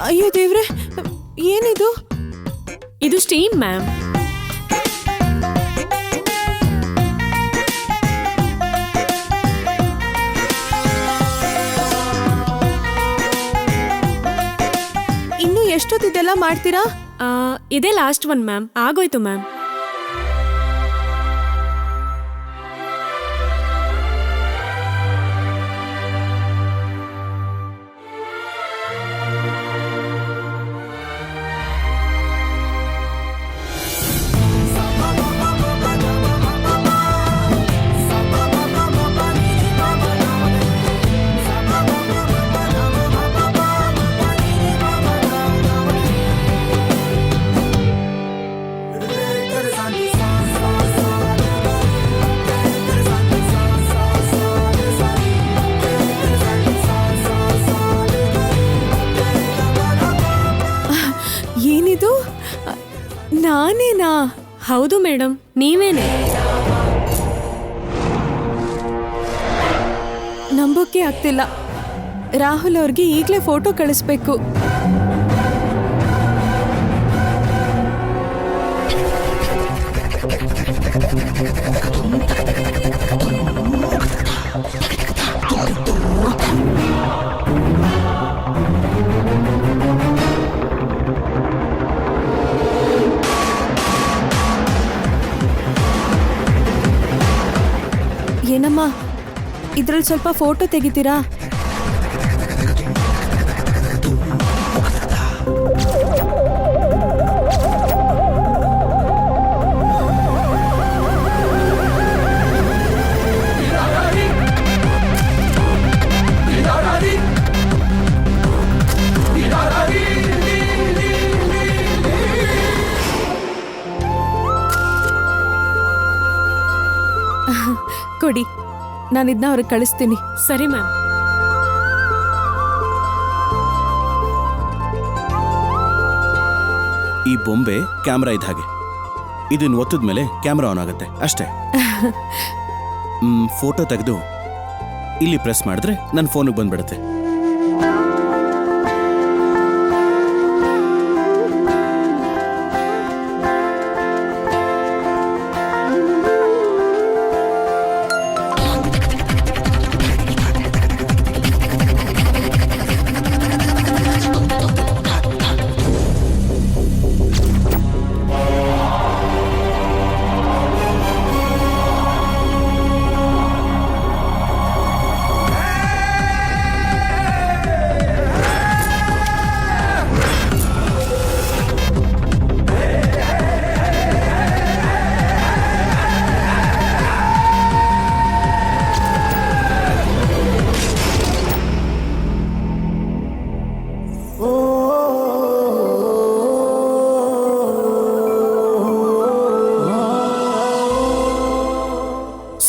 ಅಯ್ಯೋ ದೇವ್ರೆ, ಏನಿದು? ಇದು ಸ್ಟೀಮ್ ಮ್ಯಾಮ್. ಇನ್ನು ಎಷ್ಟೊತ್ತಿದೆಲ್ಲ ಮಾಡ್ತೀರಾ? ಇದೇ ಲಾಸ್ಟ್ ಒನ್ ಮ್ಯಾಮ್, ಆಗೋಯ್ತು ಮ್ಯಾಮ್. ಏನಿದು? ನಾನೇನಾ? ಹೌದು ಮೇಡಮ್, ನೀವೇನೆ. ನಂಬೋಕೆ ಆಗ್ತಿಲ್ಲ. ರಾಹುಲ್ ಅವ್ರಿಗೆ ಈಗಲೇ ಫೋಟೋ ಕಳಿಸ್ಬೇಕು. ಏನಮ್ಮ, ಇದ್ರಲ್ಲಿ ಸ್ವಲ್ಪ ಫೋಟೋ ತೆಗಿತೀರಾ? ಕೊಡಿ, ನಾನು ಇದನ್ನ ಅವ್ರಿಗೆ ಕಳಿಸ್ತೀನಿ. ಸರಿ ಮ್ಯಾಮ್. ಈ ಬೊಂಬೆ ಕ್ಯಾಮ್ರಾ ಇದ್ದ ಹಾಗೆ. ಇದನ್ನ ಒತ್ತದ ಮೇಲೆ ಕ್ಯಾಮ್ರಾ ಆನ್ ಆಗುತ್ತೆ ಅಷ್ಟೇ. ಫೋಟೋ ತೆಗೆದು ಇಲ್ಲಿ ಪ್ರೆಸ್ ಮಾಡಿದ್ರೆ ನನ್ನ ಫೋನಿಗೆ ಬಂದ್ಬಿಡುತ್ತೆ.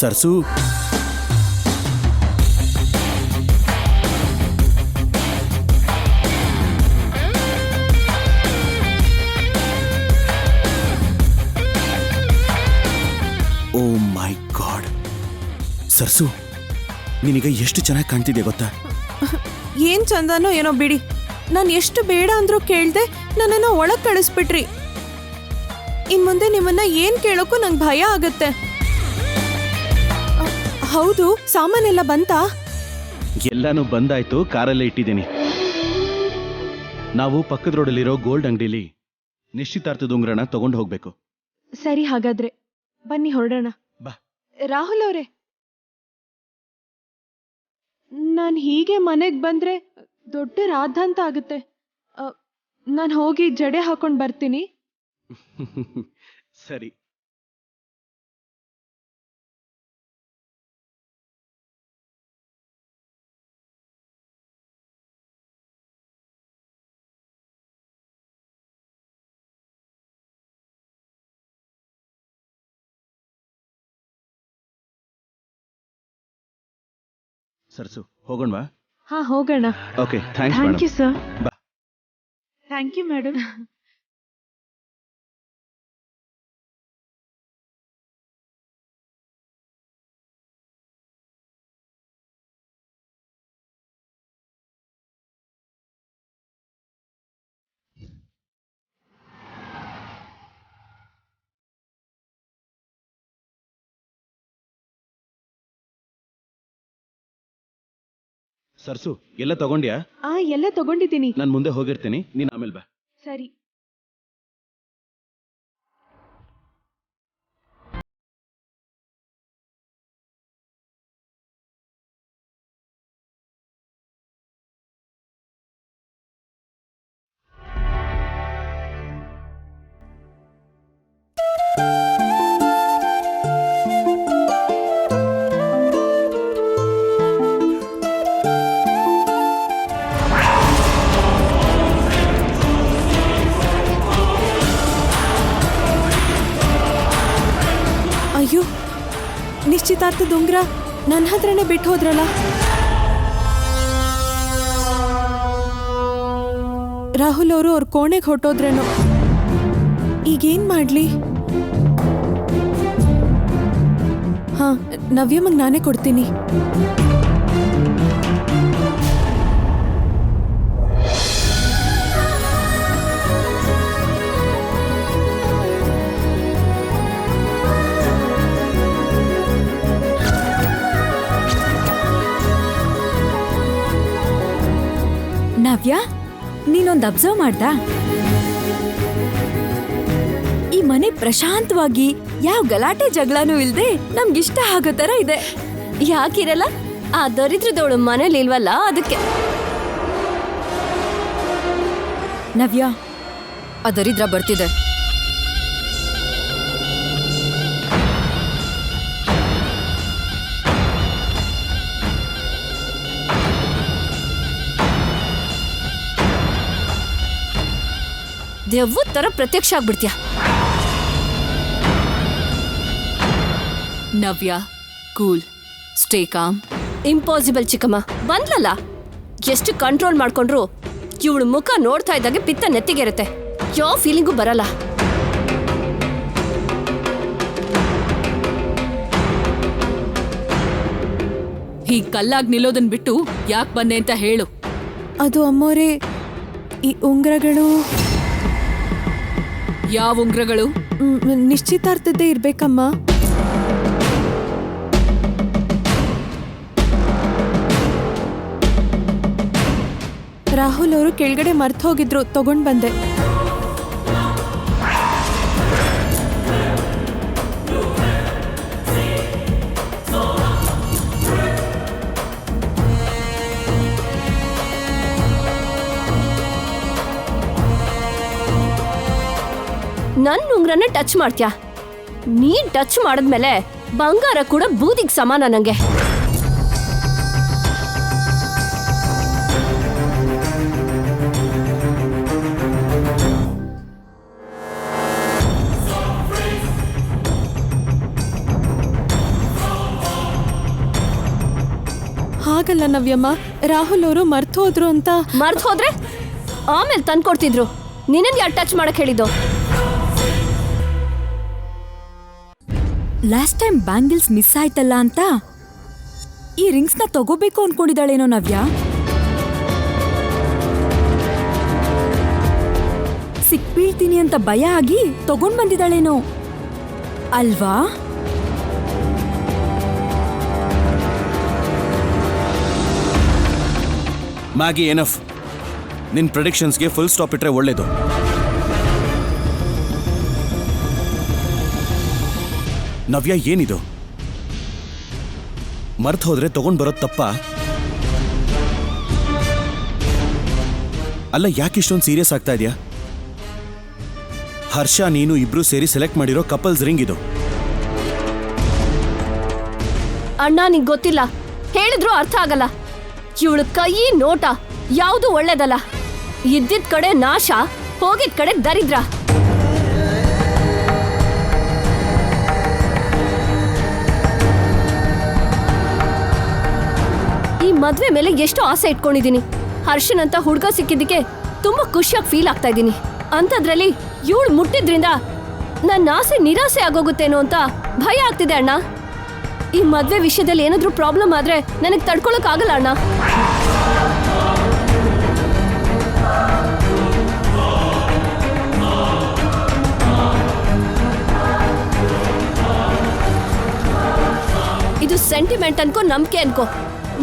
ಸರ್ಸು, ಓ ಮೈ ಗಾಡ್. ಸರ್ಸು, ನಿನಗ ಎಷ್ಟು ಚೆನ್ನಾಗಿ ಕಾಣ್ತಿದೆ ಗೊತ್ತಾ? ಏನ್ ಚಂದನೋ ಏನೋ ಬಿಡಿ. ನಾನು ಎಷ್ಟು ಬೇಡ ಅಂದ್ರೂ ಕೇಳ್ದೆ ನನ್ನನ್ನ ಒಳಗ್ ಕಳಿಸ್ಬಿಟ್ರಿ. ಇನ್ ಮುಂದೆ ನಿಮ್ಮನ್ನ ಏನ್ ಕೇಳೋಕ್ಕೂ ನಂಗೆ ಭಯ ಆಗತ್ತೆ. ಹೌದು, ಸಾಮಾನೆಲ್ಲ ಬಂತಾ? ಎಲ್ಲಾನು ಬಂದಾಯ್ತು, ಕಾರಲ್ಲೇ ಇಟ್ಟಿದ್ದೀನಿ. ನಾವು ಪಕ್ಕದ ರೋಡಲ್ಲಿರೋ ಗೋಲ್ಡ್ ಅಂಗಡಿಲಿ ನಿಶ್ಚಿತಾರ್ಥದ ಉಂಗ್ರನ ತಗೊಂಡು ಹೋಗ್ಬೇಕು. ಸರಿ, ಹಾಗಾದ್ರೆ ಬನ್ನಿ ಹೊರಡೋಣ. ಬಾ. ರಾಹುಲ್ ಅವರೇ, ನಾನು ಹೀಗೆ ಮನೆಗೆ ಬಂದ್ರೆ ದೊಡ್ಡ ರಾದ್ಧಾಂತ ಆಗುತ್ತೆ. ನಾನು ಹೋಗಿ ಜಡೆ ಹಾಕೊಂಡು ಬರ್ತೀನಿ. ಸರಿ. ಸರ್ಸು, ಹೋಗೋಣವಾ? ಹಾ, ಹೋಗೋಣ. Okay, thanks. Thank you sir. ಬಾ. Thank you madam. ಸರ್ಸು ಎಲ್ಲ ತಗೊಂಡ್ಯಾ? ಎಲ್ಲ ತಗೊಂಡಿದ್ದೀನಿ. ನಾನು ಮುಂದೆ ಹೋಗಿರ್ತೀನಿ, ನೀನು ಆಮೇಲೆ ಬಾ. ಸರಿ. ಅಯ್ಯೋ, ನಿಶ್ಚಿತಾರ್ಥದ ಉಂಗ್ರ ನನ್ನ ಹತ್ರನೇ ಬಿಟ್ಟು ಹೋದ್ರಲ್ಲ. ರಾಹುಲ್ ಅವರು ಅವ್ರ ಕೋಣೆಗೆ ಹೊಟ್ಟೋದ್ರೇನೋ. ಈಗೇನ್ ಮಾಡ್ಲಿ? ಹಾ, ನವ್ಯಮ್ಮಂಗ್ ನಾನೇ ಕೊಡ್ತೀನಿ. ನವ್ಯ, ನೀನೊಂದು ಅಬ್ಸರ್ವ್ ಮಾಡ್ದಾ? ಈ ಮನೆ ಪ್ರಶಾಂತವಾಗಿ ಯಾವ ಗಲಾಟೆ ಜಗಳನೂ ಇಲ್ದೆ ನಮ್ಗಿಷ್ಟ ಆಗೋ ತರ ಇದೆ. ಯಾಕಿರಲ್ಲ? ಆ ದರಿದ್ರದವಳು ಮನೇಲಿ ಇಲ್ವಲ್ಲ, ಅದಕ್ಕೆ. ನವ್ಯ, ಆ ದರಿದ್ರ ಬರ್ತಿದೆ. ದೆವ್ವದ ತರ ಪ್ರತ್ಯಕ್ಷ ಆಗ್ಬಿಡ್ತೀಯ. ನವ್ಯ, ಕೂಲ್, ಸ್ಟೇ ಕಾಮ್. ಇಂಪಾಸಿಬಲ್ ಚಿಕ್ಕಮ್ಮ. ಬಂದ್ಲಲ್ಲ, ಎಷ್ಟು ಕಂಟ್ರೋಲ್ ಮಾಡ್ಕೊಂಡ್ರು ಇವಳು ಮುಖ ನೋಡ್ತಾ ಇದ್ದಾಗೆ ಪಿತ್ತ ನೆತ್ತಿಗೆರುತ್ತೆ. ಯಾವ ಫೀಲಿಂಗು ಬರಲ್ಲ. ಹೀಗ್ ಕಲ್ಲಾಗ್ ನಿಲ್ಲೋದನ್ ಬಿಟ್ಟು ಯಾಕೆ ಬಂದೆ ಅಂತ ಹೇಳು. ಅದು ಅಮ್ಮೋರೆ, ಈ ಉಂಗ್ರಗಳು ಯಾವ ಉಂಗ್ರಗಳು? ನಿಶ್ಚಿತಾರ್ಥದ್ದೇ ಇರ್ಬೇಕಮ್ಮ. ರಾಹುಲ್ ಅವರು ಕೆಳಗಡೆ ಮರ್ತು ಹೋಗಿದ್ರು, ತಗೊಂಡ್ ಬಂದೆ. ನನ್ ಉಂಗ್ರನ್ನ ಟಚ್ ಮಾಡ್ತೀಯ? ನೀನ್ ಟಚ್ ಮಾಡಿದ್ಮೇಲೆ ಬಂಗಾರ ಕೂಡ ಬೂದಿಗೆ ಸಮಾನ ನಂಗೆ. ಹಾಗಲ್ಲ ನವ್ಯಮ್ಮ, ರಾಹುಲ್ ಅವರು ಮರ್ತು ಹೋದ್ರು ಅಂತ. ಮರ್ತ್ ಹೋದ್ರೆ ಆಮೇಲೆ ತಂದ್ಕೊಡ್ತಿದ್ರು. ನಿನನ್ ಯಾರು ಟಚ್ ಮಾಡಕ್ ಹೇಳಿದ್ದು? ಲಾಸ್ಟ್ ಟೈಮ್ ಬ್ಯಾಂಗಲ್ಸ್ ಮಿಸ್ ಆಯ್ತಲ್ಲ ಅಂತ ಈ ರಿಂಗ್ಸ್ನ ತಗೋಬೇಕು ಅನ್ಕೊಂಡಿದ್ದಾಳೇನೋ ನವ್ಯ. ಸಿಕ್ಬೀಳ್ತೀನಿ ಅಂತ ಭಯ ಆಗಿ ತಗೊಂಡ್ ಬಂದಿದ್ದಾಳೇನೋ ಅಲ್ವಾ? Maggi, enough. ನಿನ್ನ ಪ್ರೆಡಿಕ್ಷನ್ಸ್ಗೆ ಫುಲ್ ಸ್ಟಾಪ್ ಇಟ್ರೆ ಒಳ್ಳೇದು. ನವ್ಯ, ಏನಿದು? ಮರ್ತು ಹೋದ್ರೆ ತಗೊಂಡ್ ಬರೋದು ತಪ್ಪಾ? ಅಲ್ಲ, ಯಾಕೆ ಇಷ್ಟೊಂದು ಸೀರಿಯಸ್ ಆಗ್ತಾ ಇದೆಯಾ? ಹರ್ಷ, ನೀನು ಇಬ್ರು ಸೇರಿ ಸೆಲೆಕ್ಟ್ ಮಾಡಿರೋ ಕಪಲ್ಸ್ ರಿಂಗ್ ಇದು. ಅಣ್ಣ, ನಿಂಗ್ ಗೊತ್ತಿಲ್ಲ, ಹೇಳಿದ್ರು ಅರ್ಥ ಆಗಲ್ಲ. ಇವಳು ಕೈ ನೋಟ ಯಾವುದು ಒಳ್ಳೇದಲ್ಲ. ಇದ್ದಿದ್ ಕಡೆ ನಾಶ, ಹೋಗಿದ್ ಕಡೆ ದರಿದ್ರ. ಈ ಮದ್ವೆ ಮೇಲೆ ಎಷ್ಟು ಆಸೆ ಇಟ್ಕೊಂಡಿದೀನಿ. ಹರ್ಷನ್ ಅಂತ ಹುಡುಗ ಸಿಕ್ಕಿದ್ದಕ್ಕೆ ತುಂಬಾ ಖುಷಿಯಾಗಿ ಫೀಲ್ ಆಗ್ತಾ ಇದ್ದೀನಿ. ಅಂಥದ್ರಲ್ಲಿ ಇವಳು ಮುಟ್ಟಿದ್ರಿಂದ ನನ್ನ ಆಸೆ ನಿರಾಸೆ ಆಗೋಗುತ್ತೇನೋ ಅಂತ ಭಯ ಆಗ್ತಿದೆ ಅಣ್ಣ. ಈ ಮದ್ವೆ ವಿಷಯದಲ್ಲಿ ಏನಾದ್ರೂ ಪ್ರಾಬ್ಲಮ್ ಆದ್ರೆ ನನಗೆ ತಡ್ಕೊಳಕ್ ಆಗಲ್ಲ ಅಣ್ಣ. ಇದು ಸೆಂಟಿಮೆಂಟ್ ಅನ್ಕೋ, ನಂಬಿಕೆ ಅನ್ಕೋ,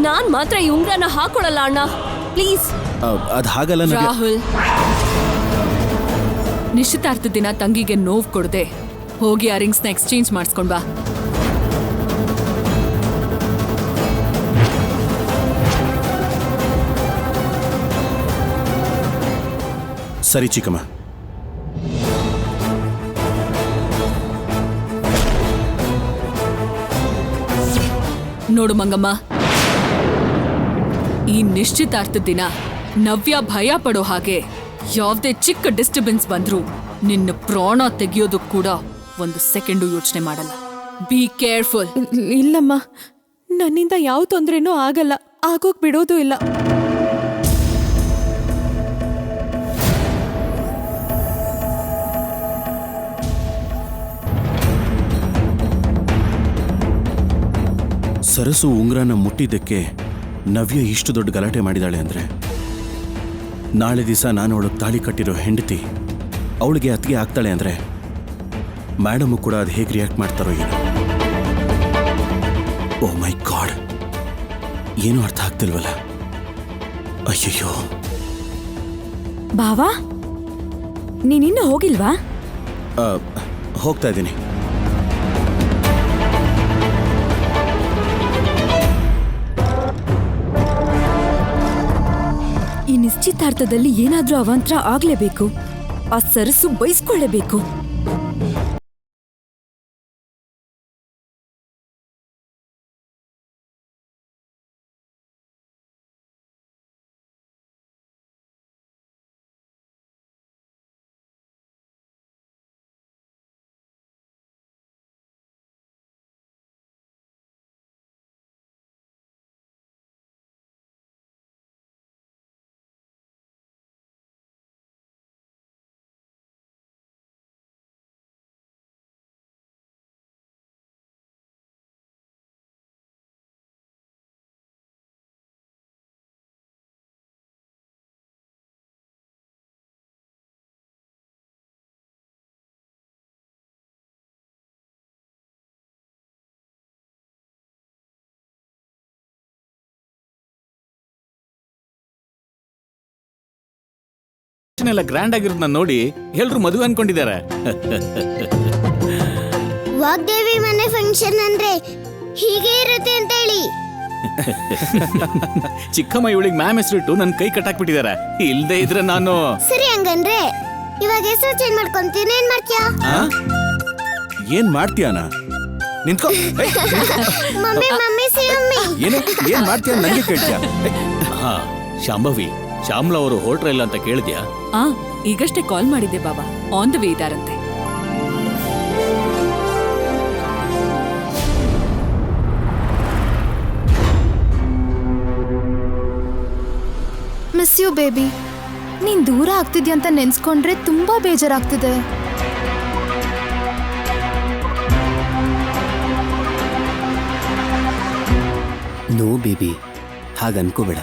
ನಾನ್ ಮಾತ್ರ ಈ ಉಂಗ್ರನ ಹಾಕೊಳಲ್ಲ ಅಣ್ಣ, ಪ್ಲೀಸ್. ಅದು ಹಾಗಲ್ಲ ನವ್ಯ. ರಾಹುಲ್, ನಿಶ್ಚಿತಾರ್ಥ ದಿನ ತಂಗಿಗೆ ನೋವು ಕೊಡದೆ ಹೋಗಿ ಆ ರಿಂಗ್ಸ್ನ ಎಕ್ಸ್ಚೇಂಜ್ ಮಾಡಿಸ್ಕೊಂಡ್ ಬಾ. ಸರಿ ಚಿಕ್ಕಮ್ಮ. ನೋಡು ಮಂಗಮ್ಮ, ಈ ನಿಶ್ಚಿತಾರ್ಥ ದಿನ ನವ್ಯ ಭಯ ಪಡೋ ಹಾಗೆ ಯಾವ್ದೇ ಚಿಕ್ಕ ಡಿಸ್ಟರ್ಬೆನ್ಸ್ ಬಂದ್ರೂ ನಿನ್ನ ಪ್ರಾಣ ತೆಗೆಯೋದು ಕೂಡ ಒಂದು ಸೆಕೆಂಡು ಯೋಚನೆ ಮಾಡಲ್ಲ. Be careful. ಇಲ್ಲಮ್ಮ, ನನ್ನಿಂದ ಯಾವ ತೊಂದ್ರೆನೂ ಆಗಲ್ಲ, ಆಗೋಕ್ ಬಿಡೋದು ಇಲ್ಲ. ಸರಸು ಉಂಗ್ರನ ಮುಟ್ಟಿದ್ದಕ್ಕೆ ನವ್ಯ ಇಷ್ಟು ದೊಡ್ಡ ಗಲಾಟೆ ಮಾಡಿದಾಳೆ ಅಂದ್ರೆ ನಾಳೆ ದಿವಸ ನಾನು ಅವಳಿಗೆ ತಾಳಿ ಕಟ್ಟಿರೋ ಹೆಂಡತಿ ಅವಳಿಗೆ ಅತ್ತಿಗೆ ಆಗ್ತಾಳೆ ಅಂದ್ರೆ ಮೇಡಮ್ ಕೂಡ ಅದು ಹೇಗೆ ರಿಯಾಕ್ಟ್ ಮಾಡ್ತಾರೋ ಏನೋ. ಓ ಮೈ ಗಾಡ್, ಏನೂ ಅರ್ಥ ಆಗ್ತಿಲ್ವಲ್ಲ. ಅಯ್ಯಯ್ಯೋ. ಬಾವಾ, ನೀನಿನ್ನೂ ಹೋಗಿಲ್ವಾ? ಹೋಗ್ತಾ ಇದ್ದೀನಿ. ಈ ನಿಶ್ಚಿತಾರ್ಥದಲ್ಲಿ ಏನಾದ್ರೂ ಅವಾಂತರ ಆಗ್ಲೇಬೇಕು. ಆ ಸರಸು ಬಯಸ್ಕೊಳ್ಳೇಬೇಕು. ಎಲ್ಲ ಗ್ರ್ಯಾಂಡ್ ಆಗಿರೋದನ್ನ ನೋಡಿ ಎಲ್ರು ಮದುವೆ ಅನ್ಕೊಂಡಿದ್ದಾರೆ. ವಾಗ್ದೇವಿ ಮನೆ ಫಂಕ್ಷನ್ ಅಂದ್ರೆ ಹೀಗೆ ಇರುತ್ತೆ ಅಂತ ಹೇಳಿ. ಚಿಕ್ಕಮ್ಮ ಇವಳಿಗೆ ಮ್ಯಾಮ್ ಹೆಸರಿಟ್ಟು ನನ್ನ ಕೈ ಕಟ್ಟಾಕ್ಬಿಟ್ಟಿದ್ದಾರೆ. ಇಲ್ದೇ ಇದ್ರೆ ನಾನು ಸರಿ ಹಂಗಂದ್ರೆ ಇವಾಗ ಹೆಸರು ಚೇಂಜ್ ಮಾಡ್ಕೊಂತೀನಿ. ಏನ್ ಮಾಡ್ತೀಯಾ? ಏನ್ ಮಾಡ್ತೀಯಾನ? ನಿಂತ್ಕೋ. Mummy mummy C mummy. ಏನ್ ಮಾಡ್ತೀಯ ನನಗೆ ಕೇಳ್ತೀಯ? ಹಾ ಶಾಂಭವಿ, ಶ್ಯಾಮ್ಲಾ ಅವರು ಹೊರಟ್ರ ಇಲ್ಲ ಅಂತ ಕೇಳಿದ್ಯಾ? ಈಗಷ್ಟೇ ಕಾಲ್ ಮಾಡಿದ್ದೆ ಬಾಬಾ, ಆನ್ ದ ವೇ ಇದಾರಂತೆ. Miss you baby. ನೀನ್ ದೂರ ಆಗ್ತಿದ್ಯಾ ಅಂತ ನೆನ್ಸ್ಕೊಂಡ್ರೆ ತುಂಬಾ ಬೇಜಾರಾಗ್ತಿದೆ. ನೋ ಬೇಬಿ, ಹಾಗನ್ಕೋಬೇಡ.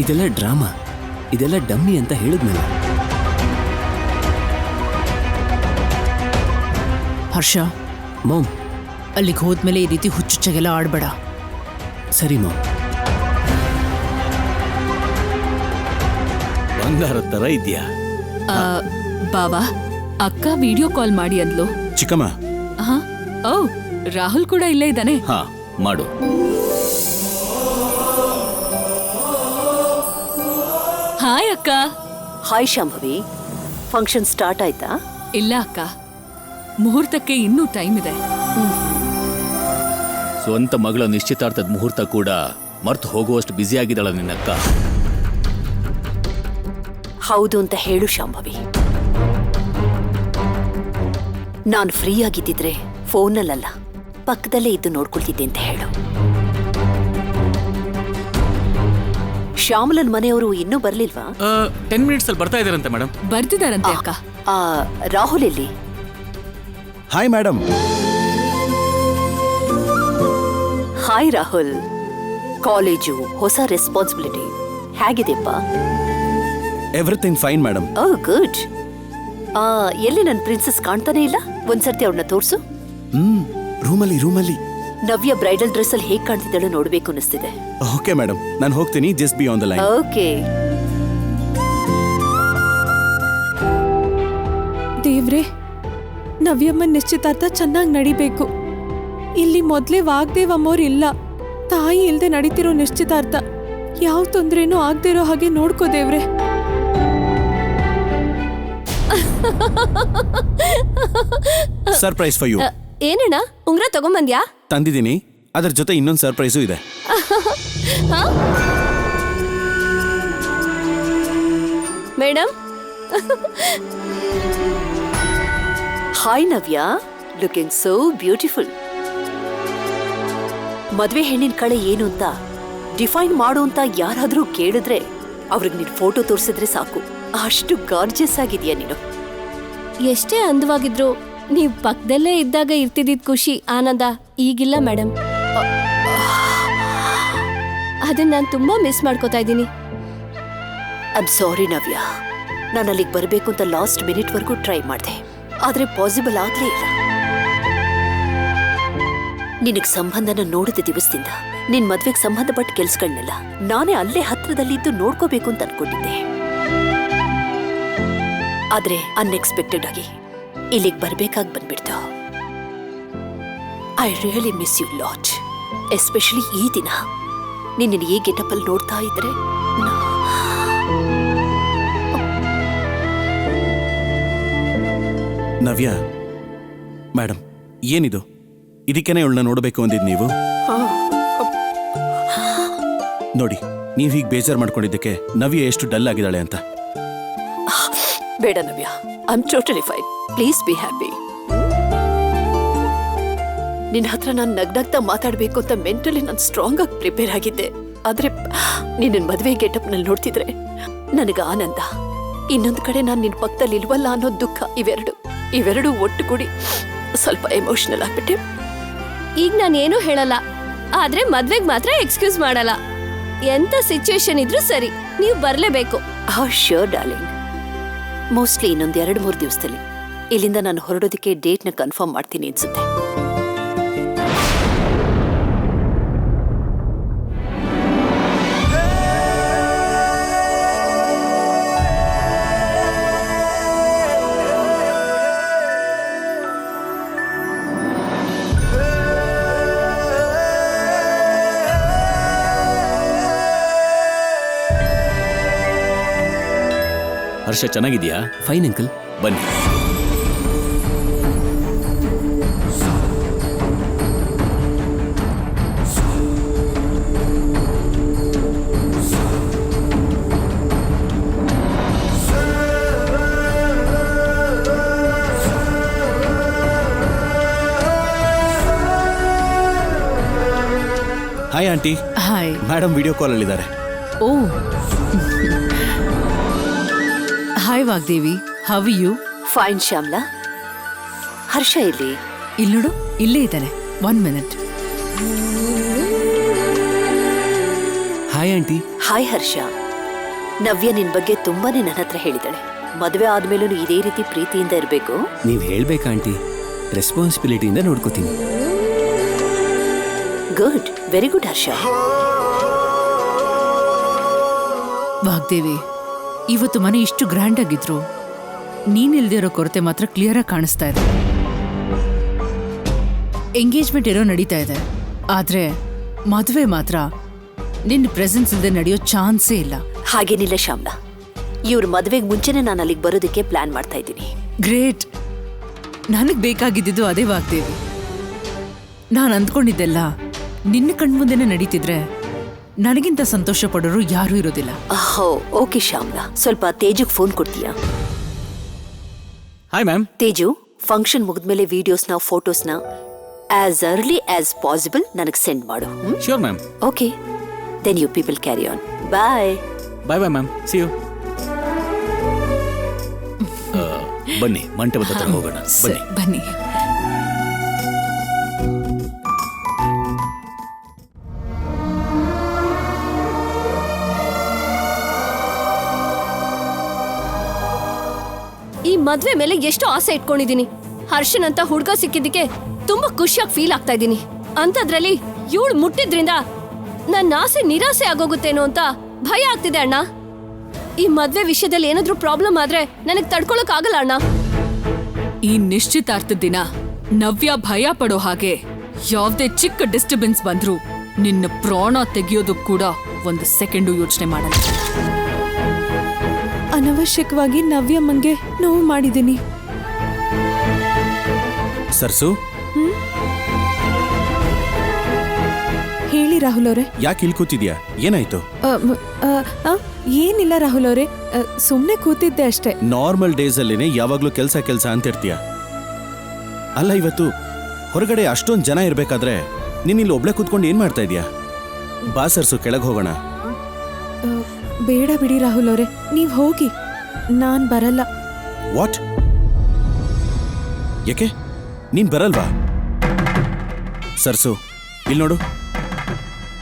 ಇದೆಲ್ಲ ಡ್ರಾಮಾ, ಇದೆಲ್ಲ ಡಮ್ಮಿ ಅಂತ ಹೇಳಿದ್ನಲ್ಲ. ಹರ್ಷ, ಮಾಮ್, ಅಲ್ಲಿಗೆ ಹೋದ್ಮೇಲೆ ಈ ರೀತಿ ಹುಚ್ಚುಚ್ಚಾಗೆಲ್ಲ ಆಡ್ಬೇಡ. ಸರಿ ಮಾಮ್. ಬಂಗಾರ ತರ ಇದ್ಯಾ? ಬಾವಾ, ಅಕ್ಕ ವಿಡಿಯೋ ಕಾಲ್ ಮಾಡಿ ಅಂದ್ಲು. ಚಿಕ್ಕಮ್ಮ. ಓ, ರಾಹುಲ್ ಕೂಡ ಇಲ್ಲೇ ಇದ್ದಾನೆ. ಹಾ ಮಾಡು. ಹಾಯ್ ಅಕ್ಕ. ಹಾಯ್ ಶಾಂಭವಿ, ಫಂಕ್ಷನ್ ಸ್ಟಾರ್ಟ್ ಆಯ್ತಾ? ಇಲ್ಲ ಅಕ್ಕ, ಮುಹೂರ್ತಕ್ಕೆ ಇನ್ನೂ ಟೈಮ್ ಇದೆ. ಸ್ವಂತ ಮಗಳ ನಿಶ್ಚಿತಾರ್ಥದ ಮುಹೂರ್ತ ಕೂಡ ಮರ್ತು ಹೋಗುವಷ್ಟು ಬ್ಯುಸಿ ಆಗಿದ್ದಾಳ ನಿನ್ನಕ್ಕ. ಹೌದು ಅಂತ ಹೇಳು ಶಾಂಭವಿ. ನಾನು ಫ್ರೀ ಆಗಿದ್ದಿದ್ರೆ ಫೋನಲ್ಲ, ಪಕ್ಕದಲ್ಲೇ ಇದ್ದು ನೋಡ್ಕೊಳ್ತಿದ್ದೆ ಅಂತ ಹೇಳು. ಶ್ಯಾಮಲನ್ ಮನೆಯವರು ಇನ್ನೂ ಬರ್ಲಿಲ್ವಾ? 10 minutes ಅಲ್ಲಿ ಬರ್ತಾ ಇದಾರಂತೆ ಮೇಡಮ್. ಬರ್ತಿದಾರಂತೆ ಅಕ್ಕ. ರಾಹುಲ್ ಎಲ್ಲಿ? Hi madam. Hi Rahul. College, ಹೊಸ ರೆಸ್ಪಾನ್ಸಿಬಿಲಿಟಿ ಹೇಗಿದೆಪ್ಪ? Everything fine madam. Oh good. ಎಲ್ಲಿ ನನ್ನ ಪ್ರಿನ್ಸಸ್ ಕಾಣ್ತಾನೆ ಇಲ್ಲ? ಒಂದ್ಸರ್ತಿ ಅವ್ರನ್ನ ತೋರ್ಸು. ರೂಮಲ್ಲಿ. ನವ್ಯ ಬ್ರೈಡಲ್ ಡ್ರೆಸ್ ಅಲ್ಲಿ ಹೇಗ್ ಕಾಣ್ತಿದ್ದಾಳೋ ನೋಡ್ಬೇಕು ಅನಿಸ್ತಿದೆ. ಓಕೆ ಮೇಡಮ್, ನಾನು ಹೋಗ್ತೀನಿ. Just B on the line. Okay. ದೇವ್ರೆ, ನವ್ಯಮ್ಮನ್ ನಿಶ್ಚಿತಾರ್ಥ ಚೆನ್ನಾಗಿ ನಡಿಬೇಕು. ಇಲ್ಲಿ ಮೊದ್ಲೇ ವಾಗ್ದೇವ್ ಅಮ್ಮೋರ್ ಇಲ್ಲ. ತಾಯಿ ಇಲ್ದೆ ನಡೀತಿರೋ ನಿಶ್ಚಿತಾರ್ಥ ಯಾವ ತೊಂದ್ರೆನೂ ಆಗದೆ ಇರೋ ಹಾಗೆ ನೋಡ್ಕೋ ದೇವ್ರೆ. Surprise for you. ಏನಣ್ಣ, ಉಂಗ್ರ ತಗೊಂಬಂದ್ಯಾ? ತಂದಿದ್ದೀನಿ. ಅದರ ಜೊತೆ ಇನ್ನೊಂದು ಸರ್ಪ್ರೈಸು ಇದೆ. Madam. Hi Navya, looking so beautiful. ಮದ್ವೆ ಹೆಣ್ಣಿನ ಕಳೆ ಏನು ಅಂತ ಡಿಫೈನ್ ಮಾಡು ಅಂತ ಯಾರಾದ್ರೂ ಕೇಳಿದ್ರೆ ಅವ್ರಿಗೆ ನಿನ್ ಫೋಟೋ ತೋರಿಸಿದ್ರೆ ಸಾಕು, ಅಷ್ಟು ಗಾರ್ಜಿಯಸ್ ಆಗಿದ್ಯಾ ನೀನು. ಎಷ್ಟೇ ಅಂದವಾಗಿದ್ರು ನೀವ್ ಪಕ್ಕದಲ್ಲೇ ಇದ್ದಾಗ ಇರ್ತಿದ್ದಿದ್ ಖುಷಿ, ಆನಂದ ಈಗಿಲ್ಲ ಮೇಡಮ್. ಅದನ್ನ ನಾನು ತುಂಬಾ ಮಿಸ್ ಮಾಡ್ಕೋತಾ ಇದ್ದೀನಿ. ಐಮ್ ಸಾರಿ ನವ್ಯ, ನಾನು ಅಲ್ಲಿಗೆ ಬರಬೇಕು ಅಂತ ಲಾಸ್ಟ್ ಮಿನಿಟ್ ವರ್ಗೂ ಟ್ರೈ ಮಾಡಿದೆ, ಆದ್ರೆ ಪಾಸಿಬಲ್ ಆಗ್ಲೇ ಇಲ್ಲ. ನಿನಗ್ ಸಂಬಂಧನ ನೋಡಿದ ದಿವಸದಿಂದ ನಿನ್ ಮದ್ವೆಗೆ ಸಂಬಂಧಪಟ್ಟ ಕೆಲ್ಸಗಳನ್ನೆಲ್ಲ ನಾನೇ ಅಲ್ಲೇ ಹತ್ರದಲ್ಲಿದ್ದು ನೋಡ್ಕೋಬೇಕು ಅಂತ ಅನ್ಕೊಂಡಿದ್ದೆ. ಆದ್ರೆ ಅನ್ಎಕ್ಸ್ಪೆಕ್ಟೆಡ್ ಆಗಿ ಇಲ್ಲಿಗೆ ಬರ್ಬೇಕಾಗಿ ಬಂದ್ಬಿಡ್ತು. I really miss you lot, especially ಈ ದಿನ ನಿನ್ನ ಈ ಗೆಟಪ್ ಅಲ್ಲಿ ನೋಡ್ತಾ ಇದ್ರೆ. ನವ್ಯ ಮೇಡಮ್, ಏನಿದು? ಇದಕ್ಕೇನೆ ಇವಳನ್ನ ನೋಡಬೇಕು ಅಂದಿದ್ ನೀವು? ನೋಡಿ, ನೀವು ಹೀಗೆ ಬೇಜಾರು ಮಾಡ್ಕೊಂಡಿದ್ದಕ್ಕೆ ನವ್ಯ ಎಷ್ಟು ಡಲ್ ಆಗಿದ್ದಾಳೆ ಅಂತ. ಬೇಡ Navya, I am totally fine. Please be happy. ನಿನ್ನ ಹತ್ರ ನಾನು ನಗ್ನಗ್ತಾ ಮಾತಾಡ್ಬೇಕು ಅಂತ ಮೆಂಟಲಿ ನಾನು ಸ್ಟ್ರಾಂಗ್ ಆಗಿ ಪ್ರಿಪೇರ್ ಆಗಿದ್ದೆ. ಆದ್ರೆ ನಿನ್ನ ಮದುವೆ ಗೆಟಪ್ ನಲ್ಲಿ ನೋಡ್ತಿದ್ರೆ ನನಗೆ ಆನಂದ, ಇನ್ನೊಂದು ಕಡೆ ನಾನು ನಿನ್ನ ಪಕ್ಕದಲ್ಲಿ ಇಲ್ವಲ್ಲ ಅನ್ನೋ ದುಃಖ, ಇವೆರಡು ಒಟ್ಟುಗೂಡಿ ಸ್ವಲ್ಪ ಎಮೋಷನಲ್ ಆಗ್ಬಿಟ್ಟೆ. ಈಗ ನಾನೇನು ಹೇಳಲ್ಲ, ಆದ್ರೆ ಮದ್ವೆಗ್ ಮಾತ್ರ ಎಕ್ಸ್ಕ್ಯೂಸ್ ಮಾಡಲ್ಲ. ಎಂತ ಸಿಚುವೇಶನ್ ಇದ್ರೂ ಸರಿ, ನೀವು ಬರ್ಲೇಬೇಕು. Sure darling. ಮೋಸ್ಟ್ಲಿ ಇನ್ನೊಂದು 2-3 ದಿವಸದಲ್ಲಿ ಇಲ್ಲಿಂದ ನಾನು ಹೊರಡೋದಕ್ಕೆ ಡೇಟ್ನ ಕನ್ಫರ್ಮ್ ಮಾಡ್ತೀನಿ ಅನ್ಸುತ್ತೆ. ಹರ್ಷ, ಚೆನ್ನಾಗಿದ್ಯಾ? Fine uncle. ಬನ್ನಿ. Hi aunty. Hi. Madam video ಕಾಲಲ್ಲಿದ್ದಾರೆ. Oh, hi Vagdevi, how are you? Fine Shyamla. Harsha ಇಲ್ಲಿ? ಇಲ್ಲಿ ನೋಡು, ಇಲ್ಲೇ ಇದ್ದಾನೆ. 1 minute. Hi aunty. Hi Harsha. Navya ನಿನ್ ಬಗ್ಗೆ ತುಂಬಾನೇ ನನ್ನ ಹತ್ರ ಹೇಳಿದಾಳೆ. ಮದುವೆ ಆದ್ಮೇಲೂ ಇದೇ ರೀತಿ ಪ್ರೀತಿಯಿಂದ ಇರಬೇಕು. ನೀವ್ ಹೇಳ್ಬೇಕಾ ಆಂಟಿ? ರೆಸ್ಪಾನ್ಸಿಬಿಲಿಟಿಯಿಂದ ನೋಡ್ಕೋತೀನಿ. ಗುಡ್, ವೆರಿ ಗುಡ್ ಹರ್ಷ. ವಾಗ್ದೇವಿ, ಇವತ್ತು ಮನೆ ಇಷ್ಟು ಗ್ರ್ಯಾಂಡ್ ಆಗಿದ್ರು ನೀನಿಲ್ದಿರೋ ಕೊರತೆ ಮಾತ್ರ ಕ್ಲಿಯರ್ ಆಗಿ ಕಾಣಿಸ್ತಾ ಇದೆ. ಎಂಗೇಜ್ಮೆಂಟ್ ಏನೋ ನಡೀತಾ ಇದೆ, ಆದ್ರೆ ಮದುವೆ ಮಾತ್ರ ನಿನ್ನ ಪ್ರೆಸೆನ್ಸ್ ಇಲ್ಲದೆ ನಡೆಯೋ ಚಾನ್ಸೇ ಇಲ್ಲ. ಹಾಗೇನಿಲ್ಲ ಶ್ಯಾಮ್ಲಾ, ಇವ್ರ ಮದುವೆಗೆ ಮುಂಚೆನೆ ನಾನು ಅಲ್ಲಿಗೆ ಬರೋದಕ್ಕೆ ಪ್ಲಾನ್ ಮಾಡ್ತಾ ಇದ್ದೀನಿ. ಗ್ರೇಟ್. ನನಗ್ ಬೇಕಾಗಿದ್ದು ಅದೇ ವಾಗ್ದೇವಿ. ನಾನು ಅಂದ್ಕೊಂಡಿದ್ದೆಲ್ಲ ನಿನ್ನ ಕಣ್ಮುಂದೆನೆ ನಡೀತಿದ್ರೆ ನನಗಿಂತ ಸಂತೋಷ ಪಡೋರು ಯಾರೂ ಇರೋದಿಲ್ಲ. ಓಕೆ ಶ್ಯಾಮ್ಲಾ, ಸ್ವಲ್ಪ ತೇಜುಗ್ ಫೋನ್ ಕೊಡ್ತೀಯಾ? Hi ma'am. ತೇಜು, ಫಂಕ್ಷನ್ ಮುಗಿದ್ಮೇಲೆ ವಿಡಿಯೋಸ್ನ ಫೋಟೋಸ್ನ ಆಸ್ ಅರ್ಲಿ ಆಸ್ ಪಾಸಿಬಲ್ ನನಗೆ ಸೆಂಡ್ ಮಾಡು. Sure ma'am. Okay, then you people carry on. Bye. Bye bye ma'am, see you. ಬನ್ನಿ, ಮಂಟಪದ ಹತ್ರ ಹೋಗೋಣ. ಬನ್ನಿ. ಬನ್ನಿ. ಈ ಮದ್ವೆ ಮೇಲೆ ಎಷ್ಟು ಆಸೆ ಇಟ್ಕೊಂಡಿದೀನಿ. ಹರ್ಷನ್ ಅಂತ ಹುಡ್ಗ ಸಿಕ್ಕಿದ್ದಕ್ಕೆ ತುಂಬಾ ಖುಷಿಯಾಗಿ ಫೀಲ್ ಆಗ್ತಾ ಇದ್ದೀನಿ. ಅಂಥದ್ರಲ್ಲಿ ಇವಳು ಮುಟ್ಟಿದ್ರಿಂದ ನನ್ನ ಆಸೆ ನಿರಾಸೆ ಆಗೋಗುತ್ತೇನೋ ಅಂತ ಭಯ ಆಗ್ತಿದೆ ಅಣ್ಣ. ಈ ಮದ್ವೆ ವಿಷಯದಲ್ಲಿ ಏನಾದ್ರೂ ಪ್ರಾಬ್ಲಮ್ ಆದ್ರೆ ನನಗೆ ತಡ್ಕೊಳಕ್ ಆಗಲ್ಲ ಅಣ್ಣ. ಈ ನಿಶ್ಚಿತಾರ್ಥದ ದಿನ ನವ್ಯ ಭಯ ಪಡೋ ಹಾಗೆ ಯಾವ್ದೇ ಚಿಕ್ಕ ಡಿಸ್ಟರ್ಬೆನ್ಸ್ ಬಂದ್ರೂ ನಿನ್ನ ಪ್ರಾಣ ತೆಗೆಯೋದು ಕೂಡ ಒಂದು ಸೆಕೆಂಡು ಯೋಚನೆ ಮಾಡಲ್ಲ. ಅನವಶ್ಯಕವಾಗಿ ನವ್ಯಮ್ಮಂಗೆ ನೋವು ಮಾಡಿದ್ದೀನಿ. ಸರ್ಸು, ಹೇಳಿ ರಾಹುಲ್ ಅವರೇ. ಯಾಕೆ ಇಲ್ಲಿ ಕೂತಿದ್ಯಾ? ಏನಾಯ್ತು? ಏನಿಲ್ಲ ರಾಹುಲ್ ಅವರೇ, ಸುಮ್ಮನೆ ಕೂತಿದ್ದೆ ಅಷ್ಟೇ. ನಾರ್ಮಲ್ ಡೇಸ್ ಅಲ್ಲೇನೆ ಯಾವಾಗ್ಲೂ ಕೆಲ್ಸ ಅಂತಿರ್ತೀಯ. ಅಲ್ಲ, ಇವತ್ತು ಹೊರಗಡೆ ಅಷ್ಟೊಂದು ಜನ ಇರ್ಬೇಕಾದ್ರೆ ನೀನ್ ಇಲ್ಲಿ ಒಬ್ಳೆ ಕೂತ್ಕೊಂಡು ಏನ್ ಮಾಡ್ತಾ ಇದೀಯಾ? ಬಾ ಸರ್ಸು, ಕೆಳಗೆ ಹೋಗೋಣ. ಬೇಡ ಬಿಡಿ ರಾಹುಲ್ ಅವರೇ, ನೀವ್ ಹೋಗಿ, ನಾನ್ ಬರಲ್ಲ. ವಾಟ್? ಯಾಕೆ ನೀನ್ ಬರಲ್ವಾ? ಸರ್ಸು, ಇಲ್ಲಿ ನೋಡು,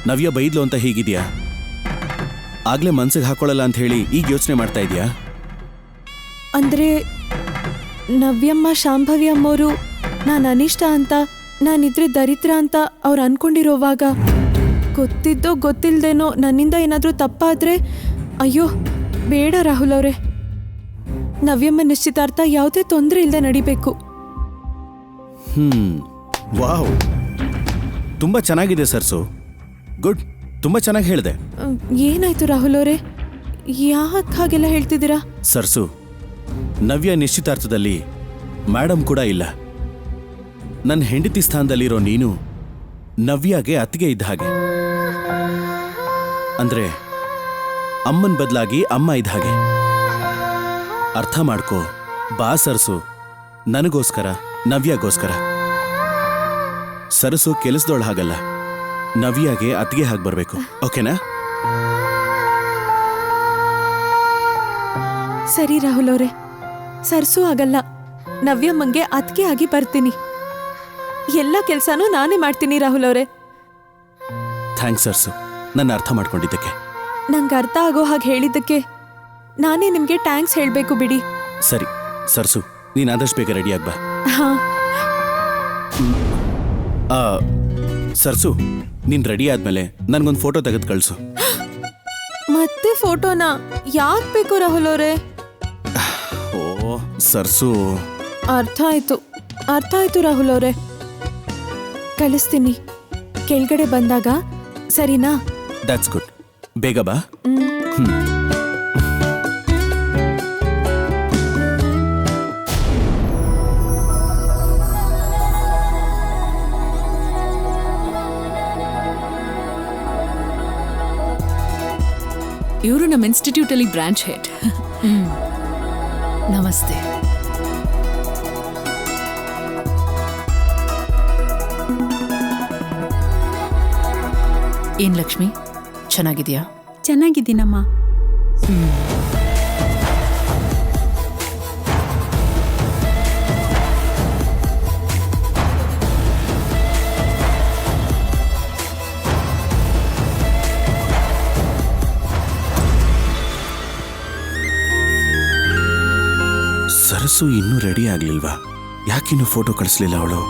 ನವ್ಯ ಬೈದ್ಲು ಅಂತ ಹೀಗಿದ್ಯಾ? ಆಗ್ಲೇ ಮನ್ಸಿಗೆ ಹಾಕೊಳ್ಳಲ್ಲ ಅಂತ ಹೇಳಿ ಈಗ ಯೋಚನೆ ಮಾಡ್ತಾ ಇದೀಯಾ? ಅಂದ್ರೆ ನವ್ಯಮ್ಮ ಶಾಂಭವಿ ಅಮ್ಮೋರು ನಾನು ಅನಿಷ್ಟ ಅಂತ, ನಾನಿದ್ರೆ ದರಿದ್ರ ಅಂತ ಅವ್ರು ಅನ್ಕೊಂಡಿರೋವಾಗ ಗೊತ್ತಿದ್ದೋ ಗೊತ್ತಿಲ್ದೇನೋ ನನ್ನಿಂದ ಏನಾದ್ರೂ ತಪ್ಪಾದ್ರೆ, ಅಯ್ಯೋ ಬೇಡ ರಾಹುಲ್ ಅವರೇ. ನವ್ಯಮ್ಮ ನಿಶ್ಚಿತಾರ್ಥ ಯಾವುದೇ ತೊಂದರೆ ಇಲ್ಲದೆ ನಡಿಬೇಕು. ವಾವ್, ತುಂಬಾ ಚೆನ್ನಾಗಿದೆ ಸರ್ಸು. ಗುಡ್, ತುಂಬಾ ಚೆನ್ನಾಗಿ ಹೇಳಿದೆ. ಏನಾಯ್ತು ರಾಹುಲ್ ಅವರೇ, ಯಾಕೆ ಹಾಗೆಲ್ಲ ಹೇಳ್ತಿದ್ದೀರಾ? ಸರ್ಸು, ನವ್ಯ ನಿಶ್ಚಿತಾರ್ಥದಲ್ಲಿ ಮೇಡಮ್ ಕೂಡ ಇಲ್ಲ. ನನ್ನ ಹೆಂಡತಿ ಸ್ಥಾನದಲ್ಲಿರೋ ನೀನು ನವ್ಯಾಗೆ ಅತ್ತಿಗೆ ಇದ್ದ ಹಾಗೆ. ಅಂದ್ರೆ ಅಮ್ಮನ ಬದಲಾಗಿ ಅಮ್ಮ ಇದ್ದ ಹಾಗೆ. ಅರ್ಥ ಮಾಡ್ಕೋ. ಬಾ ಸರ್ಸು, ನನಗೋಸ್ಕರ, ನವ್ಯಾಗೋಸ್ಕರ. ಸರಸು ಕೆಲಸದೊಳ ಹಾಗಲ್ಲ, ನವ್ಯಾಗೆ ಅತ್ತಿಗೆ ಹಾಗೆ ಬರ್ಬೇಕು. ಓಕೆನಾ? ಸರಿ ರಾಹುಲ್ ಅವರೇ, ಸರ್ಸು ಆಗಲ್ಲ, ನವ್ಯಮ್ಮಂಗೆ ಅತ್ತಿಗೆ ಆಗಿ ಬರ್ತೀನಿ. ಎಲ್ಲ ಕೆಲಸನೂ ನಾನೇ ಮಾಡ್ತೀನಿ ರಾಹುಲ್ ಅವರೇ. ಥ್ಯಾಂಕ್ಸ್ ಸರ್ಸು, ನನ್ನ ಅರ್ಥ ಮಾಡ್ಕೊಂಡಿದ್ದಕ್ಕೆ. ನಂಗೆ ಅರ್ಥ ಆಗೋ ಹಾಗೆ ಹೇಳಿದ್ದಕ್ಕೆ ನಾನೇ ನಿಮ್ಗೆ ಟ್ಯಾಂಕ್ಸ್ ಹೇಳಬೇಕು ಬಿಡಿ. ಸರಿ ಸರ್ಸು, ನೀನ್ ಆದಷ್ಟು ಬೇಗ ರೆಡಿ ಆಗ್ಬಾ. ಹಾ. ಸರ್ಸು, ನೀನ್ ರೆಡಿ ಆದ್ಮೇಲೆ ನನ್ಗೊಂದು ಫೋಟೋ ತೆಗೆದು ಕಳ್ಸು. ಮತ್ತೆ ಫೋಟೋನಾ? ಯಾಕೆ ಬೇಕು ರಾಹುಲ್ ಅವರೇ? ಓ ಸರ್ಸು, ಅರ್ಥ ಆಯ್ತು ರಾಹುಲ್ ಅವರೇ, ಕಳಿಸ್ತೀನಿ. ಕೆಳಗಡೆ ಬಂದಾಗ ಸರಿನಾ? That's good. ಬೇಗ ಬಾ. ಇವರು ನಮ್ಮ ಇನ್ಸ್ಟಿಟ್ಯೂಟ್ ಅಲ್ಲಿ ಬ್ರಾಂಚ್ ಹೆಡ್. ನಮಸ್ತೆ. ಏನ್ ಲಕ್ಷ್ಮಿ, ಚೆನ್ನಾಗಿದ್ಯಾ? ಚೆನ್ನಾಗಿದ್ದೀನಮ್ಮ. ಸರಸು ಇನ್ನೂ ರೆಡಿ ಆಗ್ಲಿಲ್ವಾ? ಯಾಕಿನ್ನೂ ಫೋಟೋ ಕಳಿಸ್ಲಿಲ್ಲ ಅವಳು?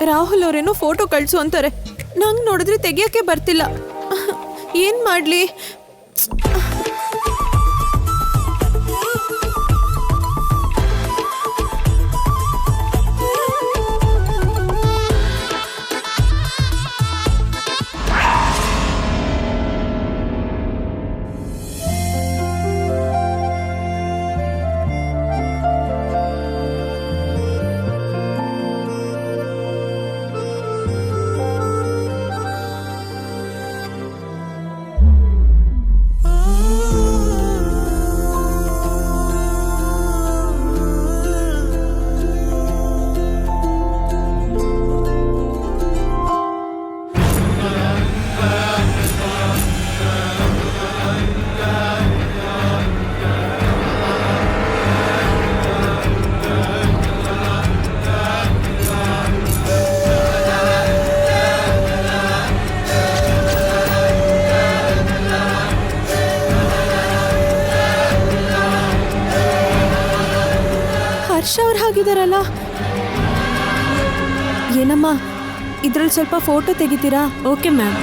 ರಾಹುಲ್ ಅವರೇನೋ ಫೋಟೋ ಕಳಿಸು ಅಂತಾರೆ, ನಂಗೆ ನೋಡಿದ್ರೆ ತೆಗಿಯೋಕ್ಕೆ ಬರ್ತಿಲ್ಲ. ಏನ್ ಮಾಡ್ಲಿ? ಹರ್ಷ ಅವ್ರು ಹಾಗಿದಾರಲ್ಲ. ಏನಮ್ಮ, ಇದ್ರಲ್ಲಿ ಸ್ವಲ್ಪ ಫೋಟೋ ತೆಗಿತೀರಾ? Okay ma'am.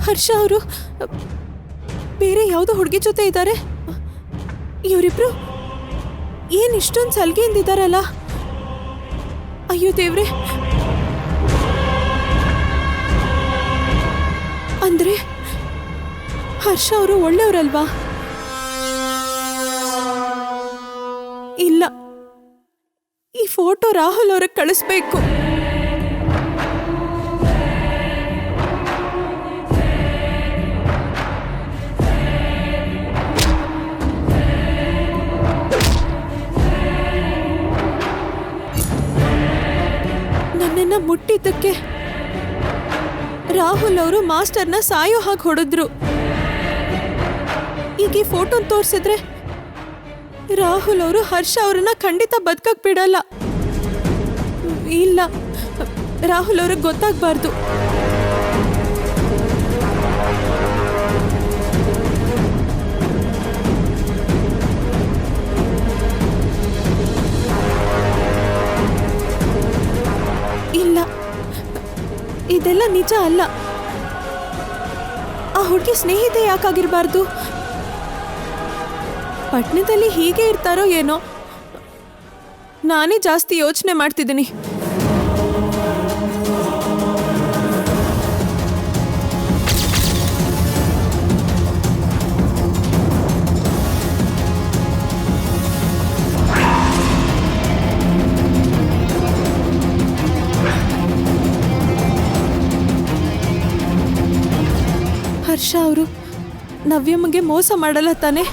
ಹರ್ಷ ಅವರು ಬೇರೆ ಯಾವುದೋ ಹುಡುಗಿ ಜೊತೆ ಇದ್ದಾರೆ. ಇವರಿಬ್ರು ಏನ್ ಇಷ್ಟೊಂದು ಸಲ್ಗೆಯಿಂದಿದ್ದಾರಲ್ಲ. ಅಯ್ಯೋ ದೇವ್ರೆ, ಅಂದ್ರೆ ಹರ್ಷ ಅವರು ಒಳ್ಳೆಯವರಲ್ವಾ? ಇಲ್ಲ, ಈ ಫೋಟೋ ರಾಹುಲ್ ಅವ್ರಿಗೆ ಕಳಿಸ್ಬೇಕು. ನನ್ನನ್ನ ಮುಟ್ಟಿದ್ದಕ್ಕೆ ರಾಹುಲ್ ಅವರು ಮಾಸ್ಟರ್ನ ಸಾಯೋ ಹಾಗೆ ಹೊಡೆದ್ರು. ಈಗ ಈ ಫೋಟೋ ತೋರಿಸಿದ್ರೆ ರಾಹುಲ್ ಅವರು ಹರ್ಷ ಅವರನ್ನ ಖಂಡಿತ ಬದುಕಕ್ ಬಿಡಲ್ಲ. ಇಲ್ಲ, ರಾಹುಲ್ ಅವ್ರಿಗೆ ಗೊತ್ತಾಗ್ಬಾರ್ದು. ಇಲ್ಲ, ಇದೆಲ್ಲ ನಿಜ ಅಲ್ಲ. ಆ ಹುಡುಗಿ ಸ್ನೇಹಿತೆ ಯಾಕಾಗಿರ್ಬಾರ್ದು? ಪಟ್ಟಣದಲ್ಲಿ ಹೀಗೆ ಇರ್ತಾರೋ ಏನೋ. ನಾನೇ ಜಾಸ್ತಿ ಯೋಚನೆ ಮಾಡ್ತಿದ್ದೀನಿ. ಹರ್ಷ ಅವರು ನವ್ಯಮ್ಮಗೆ ಮೋಸ ಮಾಡಲ್ಲ ತಾನೆ?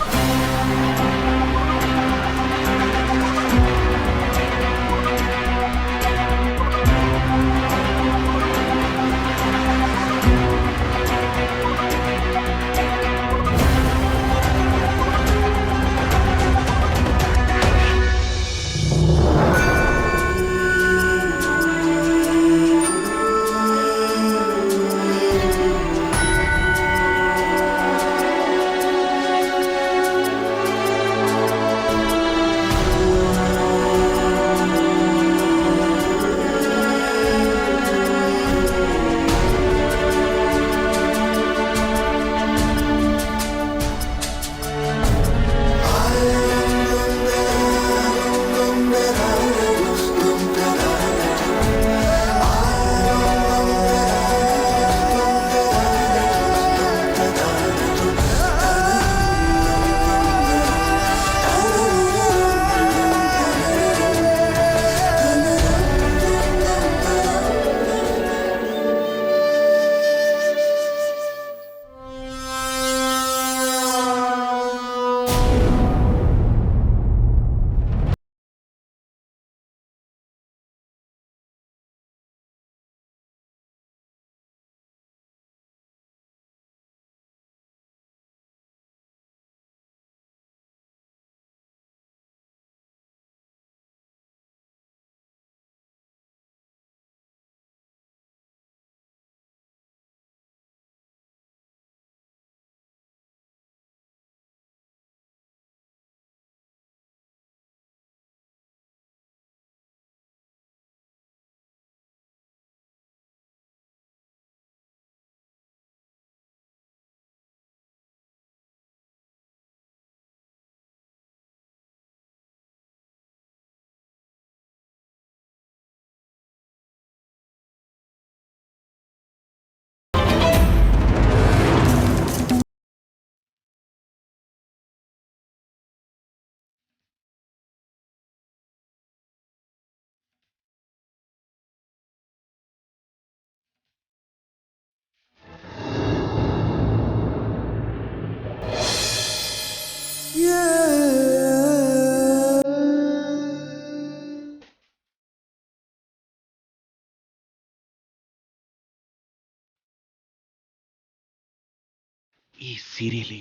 ಈ ಸೀರೆಲಿ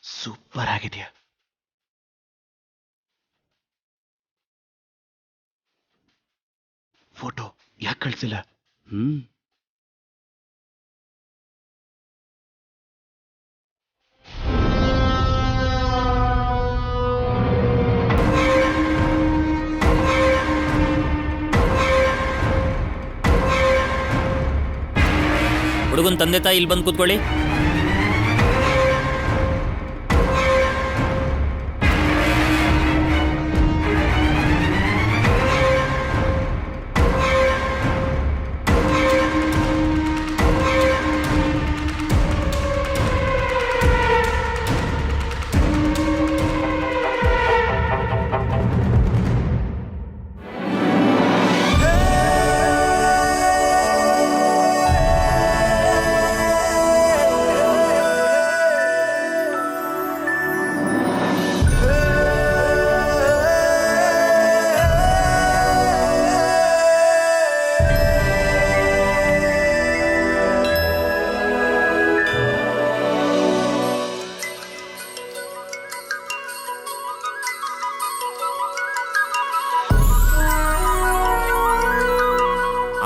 ಸೂಪರ್ ಆಗಿದೆಯಾ? ಫೋಟೋ ಯಾಕೆ ಕಳಿಸಿಲ್ಲ? ಹುಡುಗನ ತಂದೆ ತಾಯಿ ಇಲ್ಲಿ ಬಂದು ಕೂತ್ಕೊಳ್ಳಿ.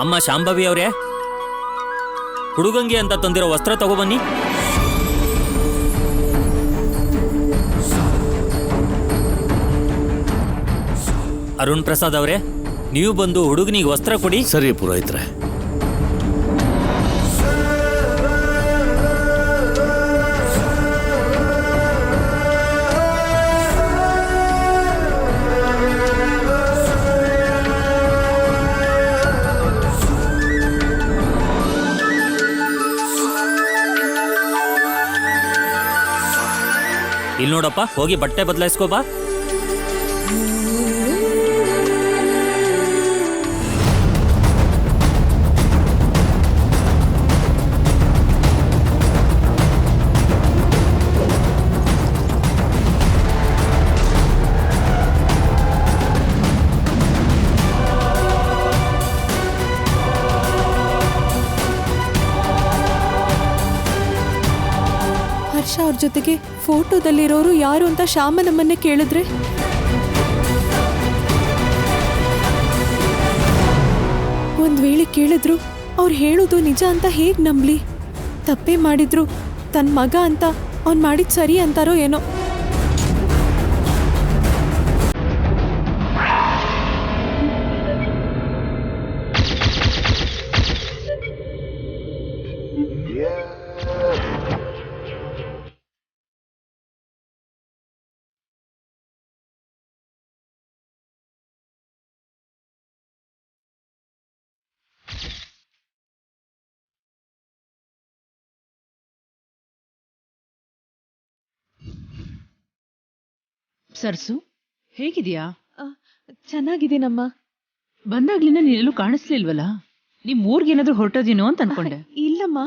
ಅಮ್ಮ ಶಾಂಭವಿ ಅವರೇ, ಹುಡುಗಂಗೆ ಅಂತ ತಂದಿರೋ ವಸ್ತ್ರ ತಗೊಬನ್ನಿ. ಅರುಣ್ ಪ್ರಸಾದ್ ಅವರೇ, ನೀವು ಬಂದು ಹುಡುಗನಿಗೆ ವಸ್ತ್ರ ಕೊಡಿ. ಸರಿ ಪುರೋಹಿತ್ರೆ. ಇಲ್ಲಿ ನೋಡಪ್ಪ, ಹೋಗಿ ಬಟ್ಟೆ ಬದಲಾಯಿಸ್ಕೋಬಾ. ಹರ್ಷ ಅವ್ರ ಜೊತೆಗೆ ಫೋಟೋದಲ್ಲಿರೋರು ಯಾರು ಅಂತ ಶ್ಯಾಮನಮ್ಮನ್ನೇ ಕೇಳಿದ್ರೆ, ಒಂದ್ ವೇಳೆ ಕೇಳಿದ್ರು ಅವ್ರು ಹೇಳೋದು ನಿಜ ಅಂತ ಹೇಗ್ ನಂಬ್ಲಿ? ತಪ್ಪೇ ಮಾಡಿದ್ರು ತನ್ನ ಮಗ ಅಂತ ಅವ್ನ್ ಮಾಡಿದ್ ಸರಿ ಅಂತಾರೋ ಏನೋ. ಸರ್ಸು, ಹೇಗಿದ್ಯಾ? ಚೆನ್ನಾಗಿದ್ದೀನಮ್ಮ. ಬಂದಾಗ್ಲಿಂದ ನೀನೆಲ್ಲೂ ಕಾಣಿಸ್ಲಿಲ್ವಲ್ಲ? ನಿಮ್ ಊರ್ಗೇನಾದ್ರೂ ಹೊರಟೋದಿನೋ ಅಂತ ಅನ್ಕೊಂಡೆ. ಇಲ್ಲಮ್ಮ,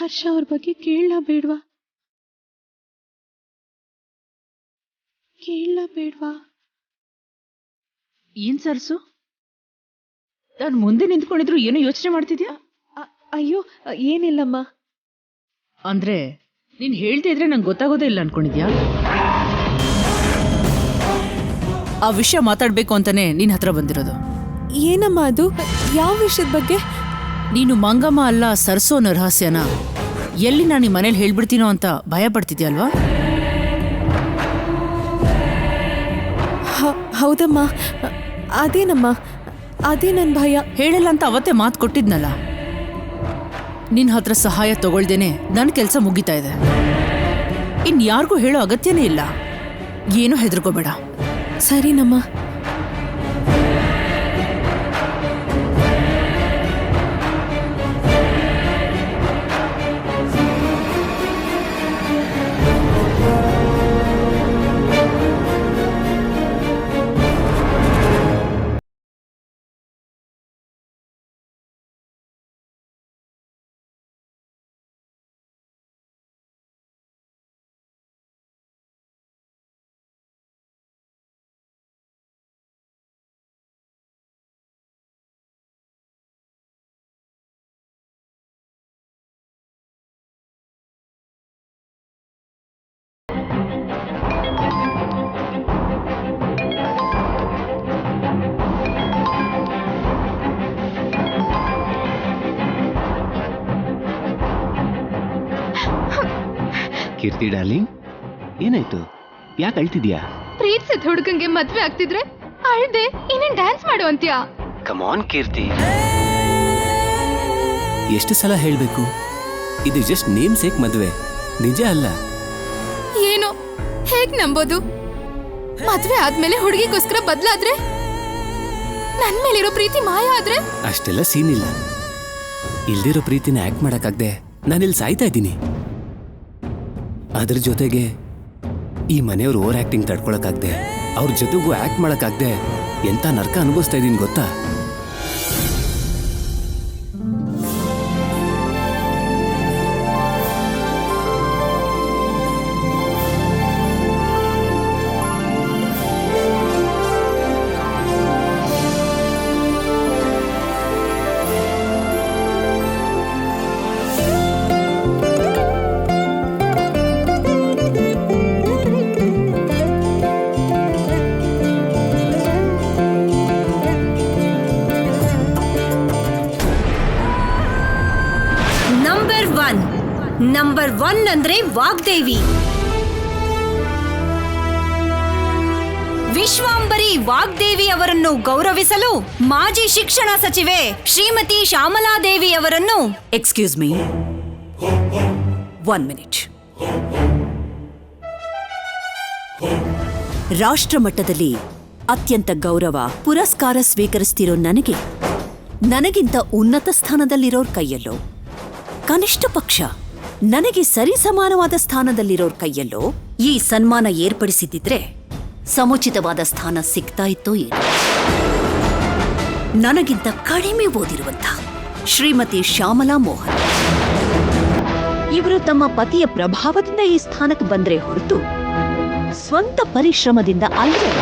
ಹರ್ಷ ಅವ್ರ ಬಗ್ಗೆ ಕೇಳಲಾ ಬೇಡ್ವಾ? ಏನ್ ಸರ್ಸು, ನಾನು ಮುಂದೆ ನಿಂತ್ಕೊಂಡಿದ್ರು ಏನೋ ಯೋಚನೆ ಮಾಡ್ತಿದ್ಯಾ? ಅಯ್ಯೋ ಏನಿಲ್ಲಮ್ಮ. ಅಂದ್ರೆ ನೀನ್ ಹೇಳ್ತಾ ಇದ್ರೆ ನಂಗೆ ಗೊತ್ತಾಗೋದೇ ಇಲ್ಲ ಅನ್ಕೊಂಡಿದ್ಯಾ? ಆ ವಿಷಯ ಮಾತಾಡ್ಬೇಕು ಅಂತಾನೆ ನಿನ್ ಹತ್ರ ಬಂದಿರೋದು. ಏನಮ್ಮ ಅದು? ಯಾವ ವಿಷಯದ ಬಗ್ಗೆ? ನೀನು ಮಂಗಮ್ಮ ಅಲ್ಲ ಸರ್ಸು ಅನ್ನೋ ರಹಸ್ಯನ ಎಲ್ಲಿ ನಾನು ಈ ಮನೇಲಿ ಹೇಳ್ಬಿಡ್ತೀನೋ ಅಂತ ಭಯ ಪಡ್ತಿದ್ಯಲ್ವಾ? ಹೌದಮ್ಮ, ಅದೇನಮ್ಮ, ಅದೇ ನನ್ನ ಭಯ. ಹೇಳಲ್ಲ ಅಂತ ಅವತ್ತೇ ಮಾತು ಕೊಟ್ಟಿದ್ನಲ್ಲ. ನಿನ್ ಹತ್ರ ಸಹಾಯ ತಗೊಳ್ದೇನೆ ನನ್ನ ಕೆಲಸ ಮುಗಿತಾ ಇದೆ. ಇನ್ಯಾರಿಗೂ ಹೇಳೋ ಅಗತ್ಯನೇ ಇಲ್ಲ. ಏನೂ ಹೆದರ್ಕೋಬೇಡ. ಸರಿನಮ್ಮ. ಕೀರ್ತಿ ಡಾರ್ಲಿಂಗ್, ಏನಾಯ್ತು? ಯಾಕೆ ಅಳ್ತಿದ್ಯಾ? ಪ್ರೀತಿಸಿದ ಹುಡುಗಂಗೆ ಮದ್ವೆ ಆಗ್ತಿದ್ರೆ ಅಳ್ದೆ ಇನ್ನೇನ್ ಡ್ಯಾನ್ಸ್ ಮಾಡು ಅಂತ್ಯಾ? ಕಮಾನ್ ಕೀರ್ತಿ, ಎಷ್ಟು ಸಲ ಹೇಳ್ಬೇಕು? ಇದು ಜಸ್ಟ್ ನೇಮ್ ಸೇಕ್ ಮದ್ವೆ, ನಿಜ ಅಲ್ಲ. ಏನು ಹೇಗ್ ನಂಬೋದು? ಮದ್ವೆ ಆದ್ಮೇಲೆ ಹುಡುಗಿಗೋಸ್ಕರ ಬದ್ಲಾದ್ರೆ, ನನ್ ಮೇಲಿರೋ ಪ್ರೀತಿ ಮಾಯ ಆದ್ರೆ? ಅಷ್ಟೆಲ್ಲ ಸೀನ್ ಇಲ್ಲ. ಇಲ್ದಿರೋ ಪ್ರೀತಿನ ಆಕ್ಟ್ ಮಾಡಕ್ಕಾಗ್ದೆ ನಾನಿಲ್ಲಿ ಸಾಯ್ತಾ ಇದ್ದೀನಿ. ಅದ್ರ ಜೊತೆಗೆ ಈ ಮನೆಯವ್ರು ಓವರ್ ಆಕ್ಟಿಂಗ್ ತಡ್ಕೊಳಕ್ಕಾಗ್ದೆ, ಅವ್ರ ಜೊತೆಗೂ ಆಕ್ಟ್ ಮಾಡಕ್ಕಾಗ್ದೆ ಎಂತ ನರ್ಕ ಅನುಭವಿಸ್ತಾ ಇದ್ದೀನಿ ಗೊತ್ತಾ? ನಂಬರ್ 1 ಅಂದ್ರೆ ವಾಗ್ದೇವಿ. ವಿಶ್ವಾಂಬರಿ ವಾಗ್ದೇವಿ ಅವರನ್ನು ಗೌರವಿಸಲು ಮಾಜಿ ಶಿಕ್ಷಣ ಸಚಿವೆ ಶ್ರೀಮತಿ ಶ್ಯಾಮಲಾದೇವಿ ಅವರನ್ನು ಎಕ್ಸ್ಕ್ಯೂಸ್ ಮೀ, 1 ಮಿನಿಟ್. ರಾಷ್ಟ್ರ ಮಟ್ಟದಲ್ಲಿ ಅತ್ಯಂತ ಗೌರವ ಪುರಸ್ಕಾರ ಸ್ವೀಕರಿಸ್ತಿರೋ ನನಗಿಂತ ಉನ್ನತ ಸ್ಥಾನದಲ್ಲಿರೋರ್ ಕೈಯಲ್ಲೋ, ಕನಿಷ್ಠ ಪಕ್ಷ ನನಗೆ ಸರಿ ಸಮಾನವಾದ ಸ್ಥಾನದಲ್ಲಿರೋರ್ ಕೈಯಲ್ಲೋ ಈ ಸನ್ಮಾನ ಏರ್ಪಡಿಸಿದ್ದಿದ್ರೆ ಸಮುಚಿತವಾದ ಸ್ಥಾನ ಸಿಗ್ತಾ ಇತ್ತೋ ಏನು. ನನಗಿಂತ ಕಡಿಮೆ ಓದಿರುವಂಥ ಶ್ರೀಮತಿ ಶ್ಯಾಮಲಾ ಮೋಹನ್ ಇವರು ತಮ್ಮ ಪತಿಯ ಪ್ರಭಾವದಿಂದ ಈ ಸ್ಥಾನಕ್ಕೆ ಬಂದ್ರೆ ಹೊರತು ಸ್ವಂತ ಪರಿಶ್ರಮದಿಂದ ಅಲ್ಲವೇ.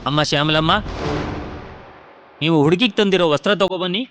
ಅಮ್ಮ ಶ್ಯಾಮಲಮ್ಮ, ನೀವು ಹುಡುಗಿಗೆ ತಂದಿರೋ ವಸ್ತ್ರ ತಗೊಬನ್ನಿ.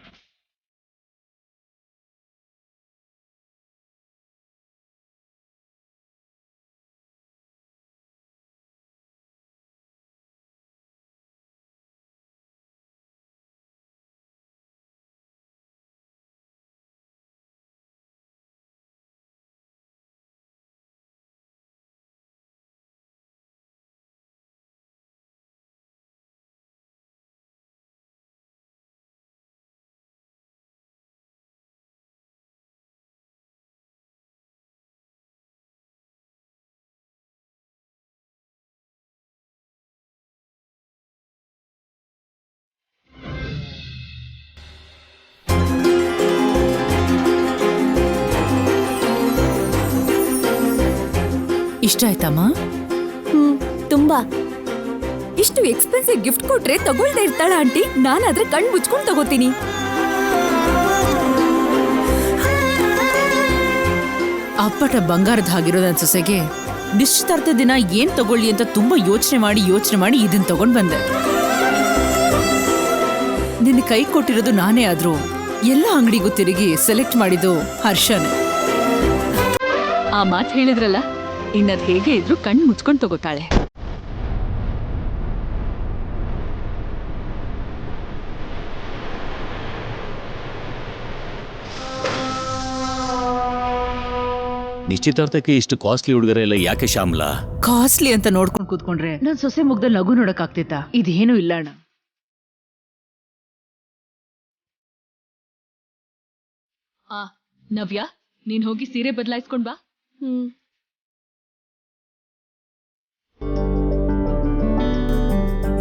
ಇಷ್ಟ ಆಯ್ತಮ್ಮ? ತುಂಬಾ. ಇಷ್ಟು ಎಕ್ಸ್ಪೆನ್ಸಿವ್ ಗಿಫ್ಟ್ ಕೊಟ್ರೆ ತಗೊಳ್ದೇ ಇರ್ತಾಳ ಆಂಟಿ? ನಾನಾದ್ರೆ ಕಣ್ ಮುಚ್ಕೊಂಡು ತಗೋತೀನಿ. ಅಪ್ಪಟ ಬಂಗಾರದ ಹಾಗಿರೋ ನನ್ನ ಸೊಸೆಗೆ ನಿಶ್ಚಿತಾರ್ಥ ದಿನ ಏನ್ ತಗೊಳ್ಳಿ ಅಂತ ತುಂಬಾ ಯೋಚನೆ ಮಾಡಿ ಇದನ್ನ ತಗೊಂಡ್ ಬಂದೆ. ನಿನ್ನ ಕೈ ಕೊಟ್ಟಿರೋದು ನಾನೇ ಆದ್ರೂ ಎಲ್ಲ ಅಂಗಡಿಗೂ ತಿರುಗಿ ಸೆಲೆಕ್ಟ್ ಮಾಡಿದ್ದು ಹರ್ಷನೇ. ಆ ಮಾತು ಹೇಳಿದ್ರಲ್ಲ, ಇನ್ನದ್ ಹೇಗೆ ಇದ್ರು ಕಣ್ಣು ಮುಚ್ಕೊಂಡು ತಗೋತಾಳೆ. ನಿಶ್ಚಿತಾರ್ಥಕ್ಕೆ ಇಷ್ಟು ಕಾಸ್ಟ್ಲಿ ಹುಡುಗರೆ ಎಲ್ಲ ಯಾಕೆ ಶ್ಯಾಮಲಾ? ಕಾಸ್ಟ್ಲಿ ಅಂತ ನೋಡ್ಕೊಂಡು ಕೂತ್ಕೊಂಡ್ರೆ ನನ್ ಸೊಸೆ ಮುಗ್ದಲ್ಲಿ ನಗು ನೋಡಕ್ ಆಗ್ತಿತ್ತ? ಇದೇನು ಇಲ್ಲ ಅಣ್ಣ. ನವ್ಯ, ನೀನ್ ಹೋಗಿ ಸೀರೆ ಬದಲಾಯಿಸ್ಕೊಂಡ್ ಬಾ.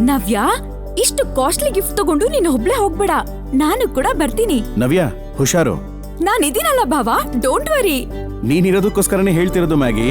ನವ್ಯ, ಇಷ್ಟು ಕಾಸ್ಟ್ಲಿ ಗಿಫ್ಟ್ ತಗೊಂಡು ನೀನು ಒಬ್ಳೆ ಹೋಗ್ಬೇಡ, ನಾನು ಕೂಡ ಬರ್ತೀನಿ. ನವ್ಯ ಹುಷಾರು. ನಾನಿದ್ದೀನಲ್ಲ ಭಾವ, ಡೋಂಟ್ ವರಿ. ನೀನಿರೋದಕ್ಕೋಸ್ಕರನೇ ಹೇಳ್ತಿರೋದು ಮ್ಯಾಗಿ.